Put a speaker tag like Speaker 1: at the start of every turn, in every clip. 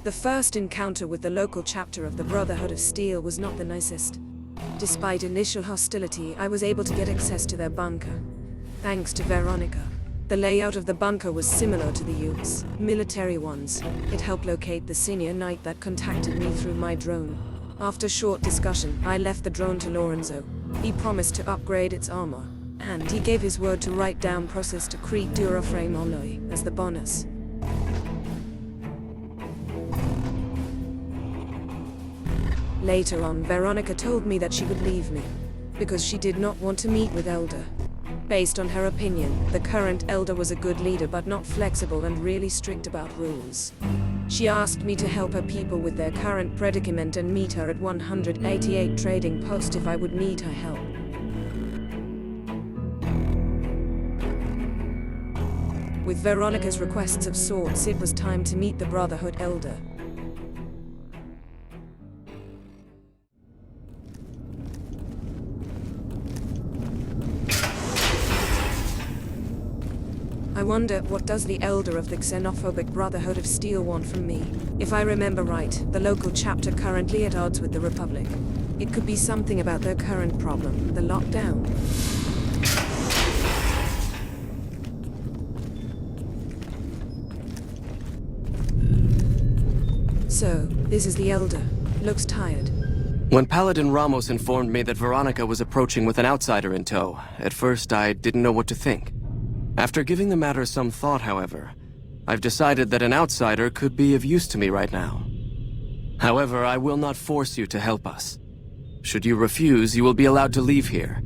Speaker 1: The first encounter with the local chapter of the Brotherhood of Steel was not the nicest. Despite initial hostility, I was able to get access to their bunker. Thanks to Veronica. The layout of the bunker was similar to the Utes, military ones. It helped locate the senior knight that contacted me through my drone. After short discussion, I left the drone to Lorenzo. He promised to upgrade its armor, and he gave his word to write down processed Crete Duraframe alloy as the bonus. Later on, Veronica told me that she would leave me, because she did not want to meet with Elder. Based on her opinion, the current Elder was a good leader but not flexible and really strict about rules. She asked me to help her people with their current predicament and meet her at 188 Trading Post if I would need her help. With Veronica's requests of sorts, it was time to meet the Brotherhood Elder. I wonder, what does the Elder of the xenophobic Brotherhood of Steel want from me? If I remember right, the local chapter currently at odds with the Republic. It could be something about their current problem, the lockdown. So, this is the Elder. Looks tired.
Speaker 2: When Paladin Ramos informed me that Veronica was approaching with an outsider in tow, at first I didn't know what to think. After giving the matter some thought, however, I've decided that an outsider could be of use to me right now. However, I will not force you to help us. Should you refuse, you will be allowed to leave here,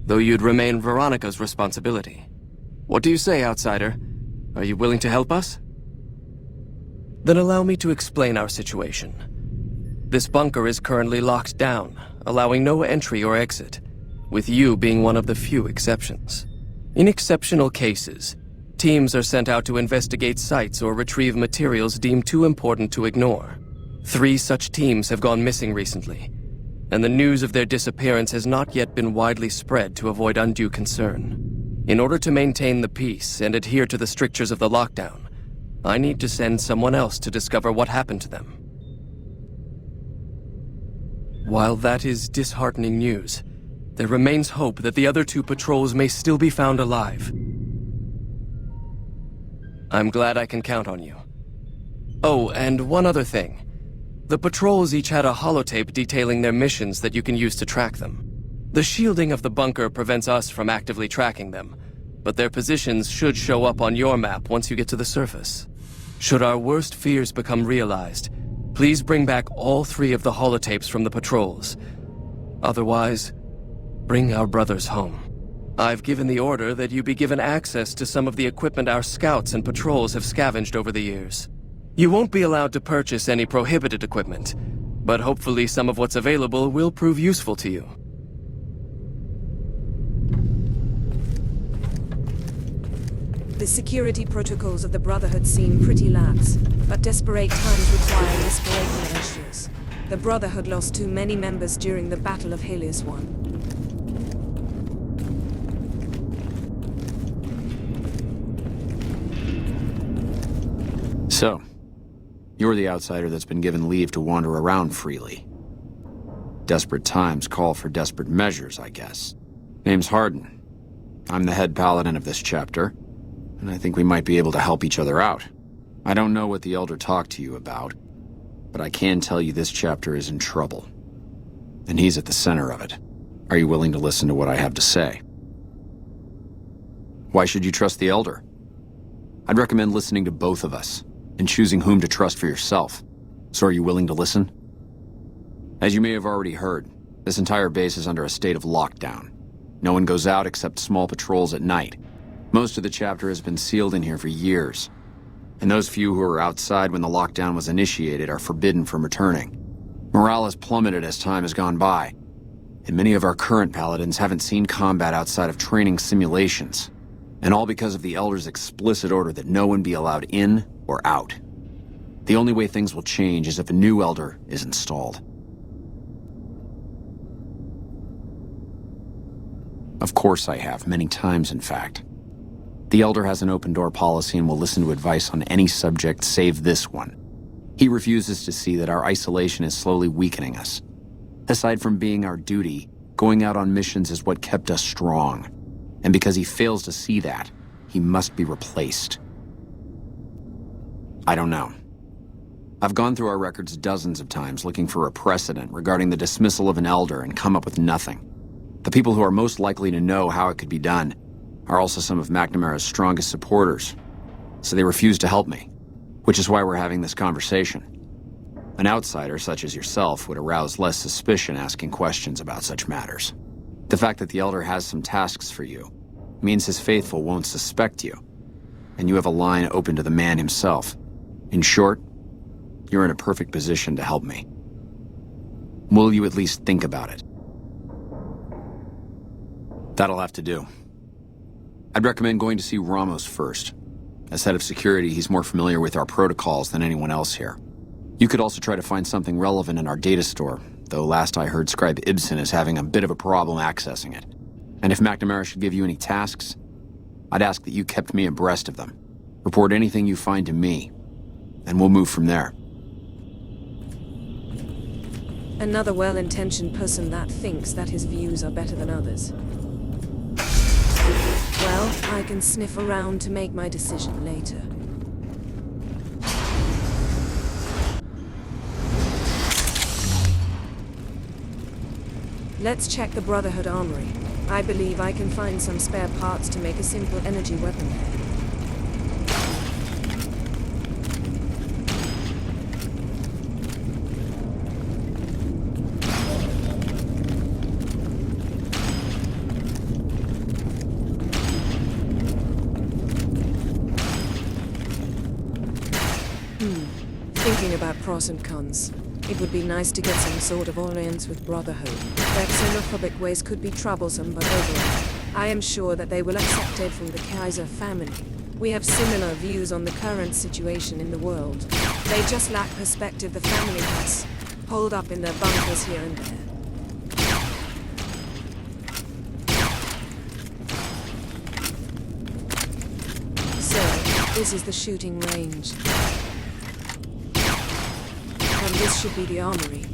Speaker 2: though you'd remain Veronica's responsibility. What do you say, outsider? Are you willing to help us? Then allow me to explain our situation. This bunker is currently locked down, allowing no entry or exit, with you being one of the few exceptions. In exceptional cases, teams are sent out to investigate sites or retrieve materials deemed too important to ignore. 3 such teams have gone missing recently, and the news of their disappearance has not yet been widely spread to avoid undue concern. In order to maintain the peace and adhere to the strictures of the lockdown, I need to send someone else to discover what happened to them. While that is disheartening news, there remains hope that the other 2 patrols may still be found alive. I'm glad I can count on you. Oh, and one other thing. The patrols each had a holotape detailing their missions that you can use to track them. The shielding of the bunker prevents us from actively tracking them, but their positions should show up on your map once you get to the surface. Should our worst fears become realized, please bring back all 3 of the holotapes from the patrols. Otherwise, bring our brothers home. I've given the order that you be given access to some of the equipment our scouts and patrols have scavenged over the years. You won't be allowed to purchase any prohibited equipment, but hopefully some of what's available will prove useful to you.
Speaker 1: The security protocols of the Brotherhood seem pretty lax, but desperate times require desperate measures. The Brotherhood lost too many members during the Battle of Helios 1.
Speaker 3: So, you're the outsider that's been given leave to wander around freely. Desperate times call for desperate measures, I guess. Name's Hardin. I'm the head paladin of this chapter, and I think we might be able to help each other out. I don't know what the Elder talked to you about, but I can tell you this chapter is in trouble. And he's at the center of it. Are you willing to listen to what I have to say? Why should you trust the Elder? I'd recommend listening to both of us, and choosing whom to trust for yourself. So are you willing to listen? As you may have already heard, this entire base is under a state of lockdown. No one goes out except small patrols at night. Most of the chapter has been sealed in here for years, and those few who were outside when the lockdown was initiated are forbidden from returning. Morale has plummeted as time has gone by, and many of our current paladins haven't seen combat outside of training simulations, and all because of the Elder's explicit order that no one be allowed in or out. The only way things will change is if a new Elder is installed. Of course I have, many times in fact. The Elder has an open-door policy and will listen to advice on any subject save this one. He refuses to see that our isolation is slowly weakening us. Aside from being our duty, going out on missions is what kept us strong. And because he fails to see that, he must be replaced. I don't know. I've gone through our records dozens of times looking for a precedent regarding the dismissal of an elder and come up with nothing. The people who are most likely to know how it could be done are also some of McNamara's strongest supporters, so they refuse to help me, which is why we're having this conversation. An outsider such as yourself would arouse less suspicion asking questions about such matters. The fact that the elder has some tasks for you means his faithful won't suspect you, and you have a line open to the man himself. In short, you're in a perfect position to help me. Will you at least think about it? That'll have to do. I'd recommend going to see Ramos first. As head of security, he's more familiar with our protocols than anyone else here. You could also try to find something relevant in our data store, though last I heard Scribe Ibsen is having a bit of a problem accessing it. And if McNamara should give you any tasks, I'd ask that you kept me abreast of them. Report anything you find to me, and we'll move from there.
Speaker 1: Another well-intentioned person that thinks that his views are better than others. Well, I can sniff around to make my decision later. Let's check the Brotherhood Armory. I believe I can find some spare parts to make a simple energy weapon. Thinking about pros and cons. It would be nice to get some sort of alliance with Brotherhood. Their xenophobic ways could be troublesome, but overall, I am sure that they will accept aid from the Kaiser family. We have similar views on the current situation in the world. They just lack perspective the family has, holed up in their bunkers here and there. So, this is the shooting range. And this should be the armory.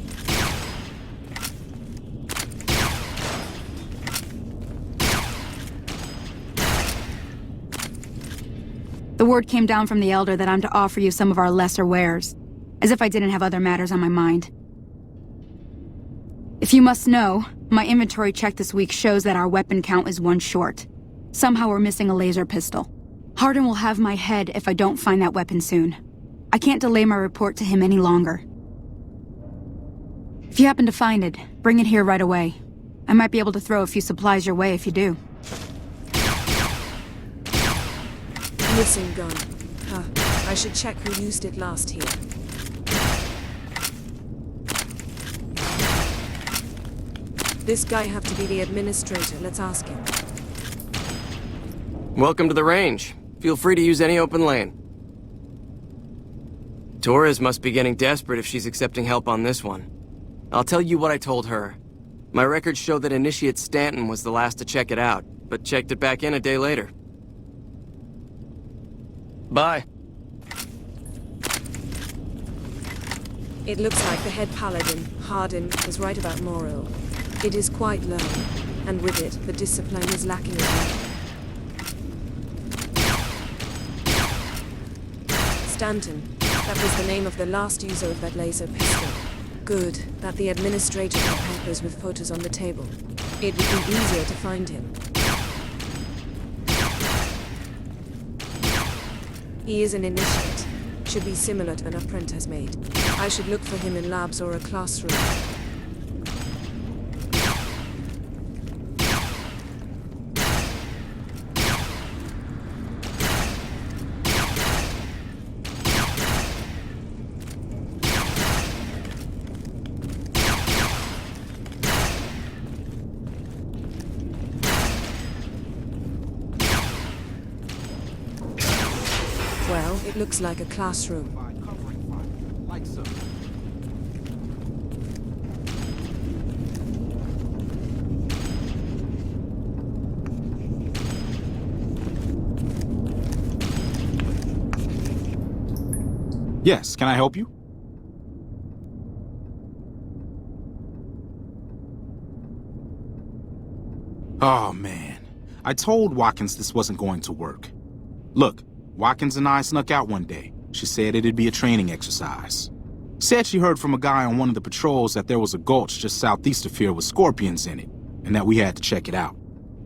Speaker 4: The word came down from the Elder that I'm to offer you some of our lesser wares, as if I didn't have other matters on my mind. If you must know, my inventory check this week shows that our weapon count is one short. Somehow we're missing a laser pistol. Hardin will have my head if I don't find that weapon soon. I can't delay my report to him any longer. If you happen to find it, bring it here right away. I might be able to throw a few supplies your way if you do.
Speaker 1: Missing gun. Huh. I should check who used it last here. This guy have to be the administrator. Let's ask him.
Speaker 2: Welcome to the range. Feel free to use any open lane. Torres must be getting desperate if she's accepting help on this one. I'll tell you what I told her. My records show that Initiate Stanton was the last to check it out, but checked it back in a day later. Bye.
Speaker 1: It looks like the head paladin, Hardin, was right about Morrill. It is quite low, and with it, the discipline is lacking as well. Stanton. That was the name of the last user of that laser pistol. Good that the administrator had papers with photos on the table. It would be easier to find him. He is an initiate. Should be similar to an apprentice Maid. I should look for him in labs or a classroom. Well, it looks like a classroom.
Speaker 5: Yes, can I help you? Oh, man. I told Watkins this wasn't going to work. Look, Watkins and I snuck out one day. She said it'd be a training exercise. Said she heard from a guy on one of the patrols that there was a gulch just southeast of here with scorpions in it, and that we had to check it out.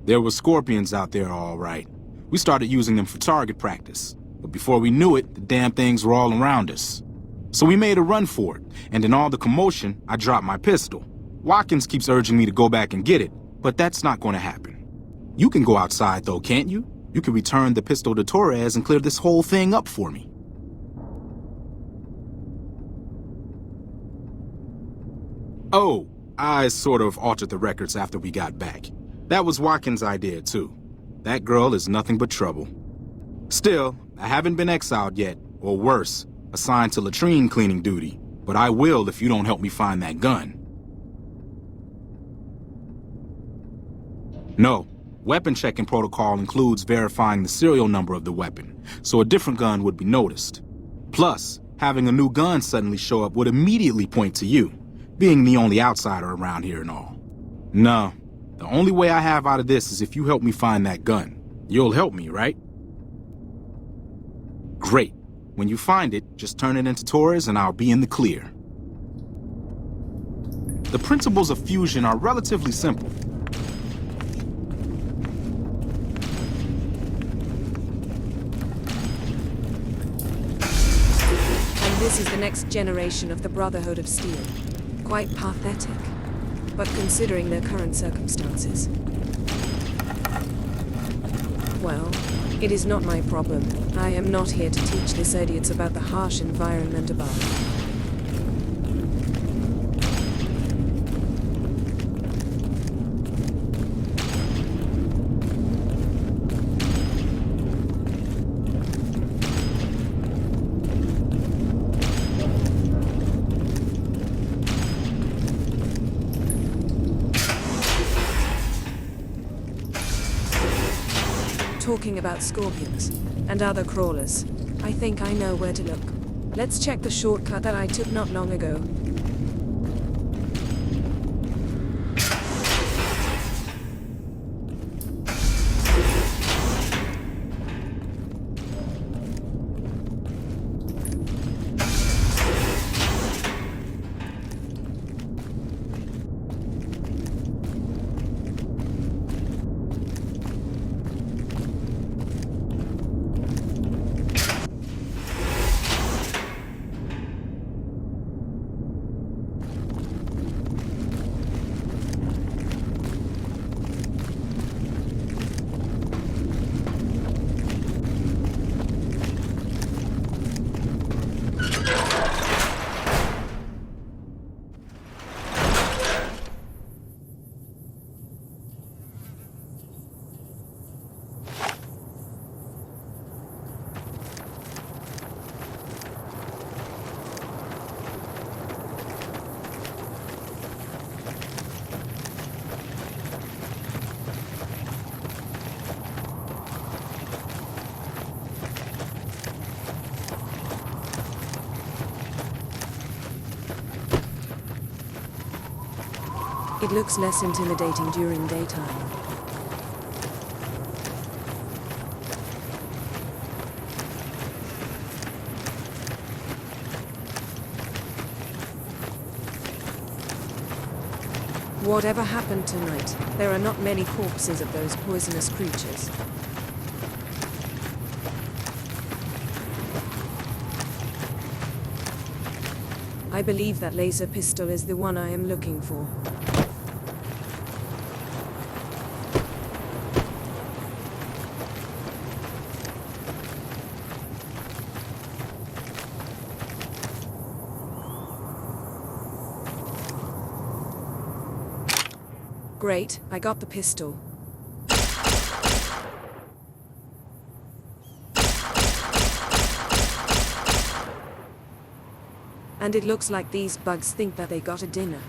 Speaker 5: There were scorpions out there, all right. We started using them for target practice, but before we knew it, the damn things were all around us. So we made a run for it, and in all the commotion, I dropped my pistol. Watkins keeps urging me to go back and get it, but that's not going to happen. You can go outside, though, can't you? You can return the pistol to Torres and clear this whole thing up for me. Oh, I sort of altered the records after we got back. That was Watkins' idea, too. That girl is nothing but trouble. Still, I haven't been exiled yet, or worse, assigned to latrine cleaning duty, but I will if you don't help me find that gun. No, weapon checking protocol includes verifying the serial number of the weapon, so a different gun would be noticed. Plus, having a new gun suddenly show up would immediately point to you, being the only outsider around here and all. No, the only way I have out of this is if you help me find that gun. You'll help me, right? Great. When you find it, just turn it into Torres and I'll be in the clear. The principles of fusion are relatively simple.
Speaker 1: This is the next generation of the Brotherhood of Steel. Quite pathetic, but considering their current circumstances. Well, it is not my problem. I am not here to teach these idiots about the harsh environment above. Talking about scorpions and other crawlers, I think I know where to look. Let's check the shortcut that I took not long ago. It looks less intimidating during daytime. Whatever happened tonight, there are not many corpses of those poisonous creatures. I believe that laser pistol is the one I am looking for. Great, I got the pistol. And it looks like these bugs think that they got a dinner.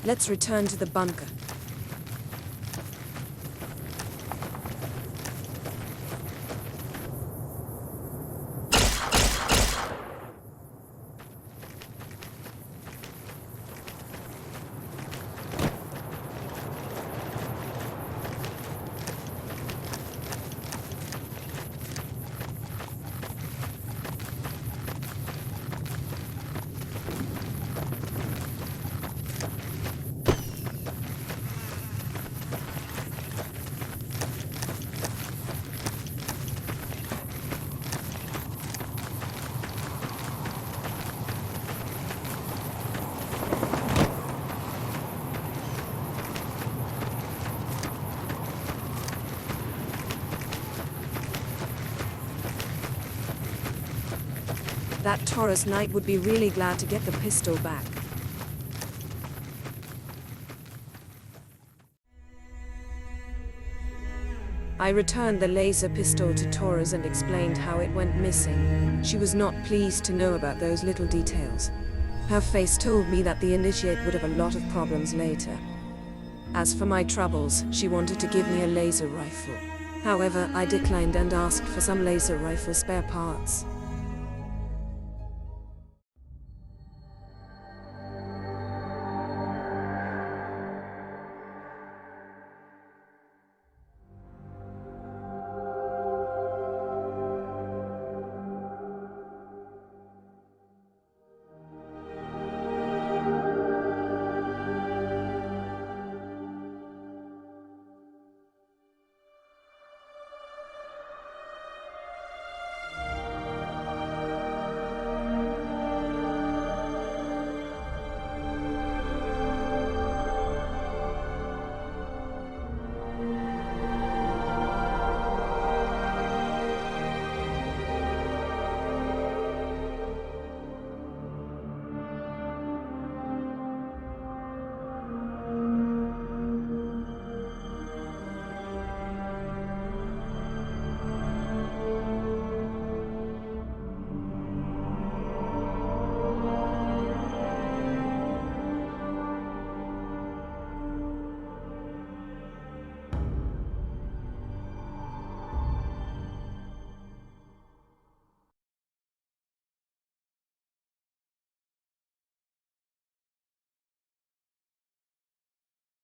Speaker 1: Let's return to the bunker. That Taurus knight would be really glad to get the pistol back. I returned the laser pistol to Taurus and explained how it went missing. She was not pleased to know about those little details. Her face told me that the Initiate would have a lot of problems later. As for my troubles, she wanted to give me a laser rifle. However, I declined and asked for some laser rifle spare parts.